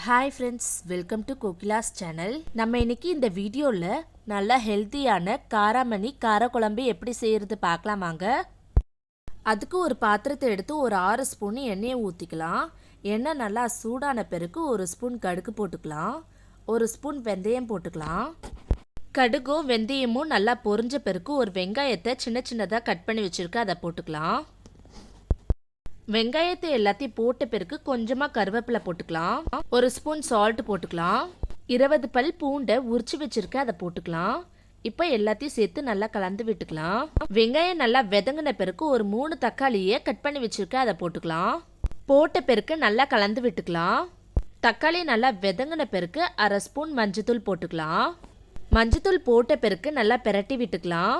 Hi friends, welcome to Kokila's channel. நம்ம இன்னைக்கு இந்த வீடியோல நல்ல ஹெல்தியான காராமணி காரக்குழம்பு எப்படி செய்யறது பார்க்கலாமாங்க. அதுக்கு ஒரு பாத்திரத்தை எடுத்து ஒரு 6 ஸ்பூன் எண்ணெயை ஊற்றிக்கலாம். எண்ணெய் நல்லா சூடான பிறகு ஒரு ஸ்பூன் கடுகு போட்டுக்கலாம். ஒரு ஸ்பூன் வெந்தயம் போட்டுக்கலாம். கடுகும் வெந்தயமும் நல்லா பொரிஞ்ச பிறகு ஒரு வெங்காயத்தை சின்ன சின்னதாக கட் பண்ணி வச்சுருக்க அதை போட்டுக்கலாம். வெங்காயத்தை எல்லாத்தையும் போட்ட பிறகு கொஞ்சமாக கருவேப்பிலை போட்டுக்கலாம். ஒரு ஸ்பூன் சால்ட் போட்டுக்கலாம். 20 பல் பூண்டை உரிச்சு வச்சிருக்க அதை போட்டுக்கலாம். இப்போ எல்லாத்தையும் சேர்த்து நல்லா கலந்து விட்டுக்கலாம். வெங்காயம் நல்லா விதங்கின பிறகு ஒரு 3 தக்காளியை கட் பண்ணி வச்சிருக்க அதை போட்டுக்கலாம். போட்ட பிறகு நல்லா கலந்து விட்டுக்கலாம். தக்காளி நல்லா விதங்கின பிறகு 1/2 ஸ்பூன் மஞ்சத்தூள் போட்டுக்கலாம். மஞ்சத்தூள் போட்ட பிறகு நல்லா பிரட்டி விட்டுக்கலாம்.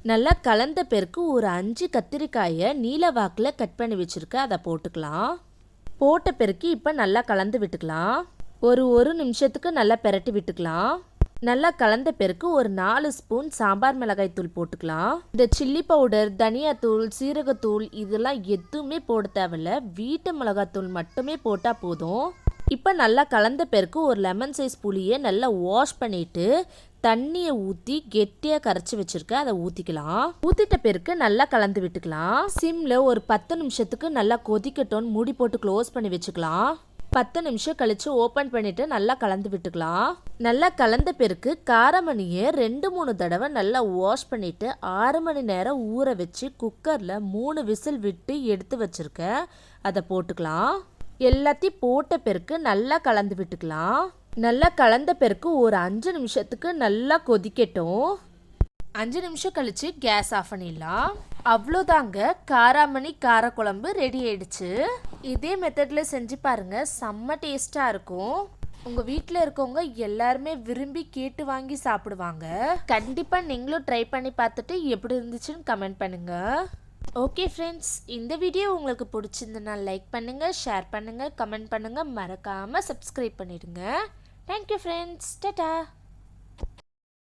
நல்லா கலந்த பிறகு ஒரு 5 கத்திரிக்காயை நீல வாக்கில் கட் பண்ணி வச்சுருக்க அதை போட்டுக்கலாம். போட்ட பிறகு இப்போ நல்லா கலந்து விட்டுக்கலாம். ஒரு நிமிஷத்துக்கு நல்லா பிரட்டி விட்டுக்கலாம். நல்லா கலந்த பிறகு ஒரு 4 ஸ்பூன் சாம்பார் மிளகாய் தூள் போட்டுக்கலாம். இந்த சில்லி பவுடர், தனியாத்தூள், சீரகத்தூள் இதெல்லாம் எதுவுமே போட தேவையில்ல. வீட்டு மிளகாத்தூள் மட்டுமே போட்டால் போதும். இப்போ நல்லா கலந்த பிறகு ஒரு லெமன் சைஸ் புளியை நல்லா வாஷ் பண்ணிவிட்டு தண்ணியை ஊற்றி கெட்டியாக கரைச்சி வச்சுருக்க அதை ஊற்றிக்கலாம். ஊற்றிட்ட பிறகு நல்லா கலந்து விட்டுக்கலாம். சிம்மில் ஒரு 10 நிமிஷத்துக்கு நல்லா கொதிக்கட்டும்னு மூடி போட்டு க்ளோஸ் பண்ணி வச்சுக்கலாம். 10 நிமிஷம் கழித்து ஓப்பன் பண்ணிவிட்டு நல்லா கலந்து விட்டுக்கலாம். நல்லா கலந்த பிறகு காரமணியை 2-3 தடவை நல்லா வாஷ் பண்ணிவிட்டு 6 மணி நேரம் ஊற வச்சு குக்கரில் 3 விசில் விட்டு எடுத்து வச்சுருக்க அதை போட்டுக்கலாம். எல்லாத்தையும் போட்ட பிறகு நல்லா கலந்து விட்டுக்கலாம். நல்லா கலந்த பிறகு ஒரு 5 நிமிஷத்துக்கு நல்லா கொதிக்கட்டும். 5 நிமிஷம் கழிச்சு கேஸ் ஆஃப் பண்ணிடலாம். அவ்வளோதாங்க, காராமணி காரக்குழம்பு ரெடி ஆயிடுச்சு. இதே மெத்தடில் செஞ்சு பாருங்க, செம்ம டேஸ்டாக இருக்கும். உங்கள் வீட்டில் இருக்கவங்க எல்லாருமே விரும்பி கேட்டு வாங்கி சாப்பிடுவாங்க. கண்டிப்பாக நீங்களும் ட்ரை பண்ணி பார்த்துட்டு எப்படி இருந்துச்சுன்னு கமெண்ட் பண்ணுங்கள். ஓகே ஃப்ரெண்ட்ஸ், இந்த வீடியோ உங்களுக்கு பிடிச்சிருந்தனா லைக் பண்ணுங்கள், ஷேர் பண்ணுங்கள், கமெண்ட் பண்ணுங்கள், மறக்காமல் சப்ஸ்கிரைப் பண்ணிடுங்க. Thank you friends, Tata.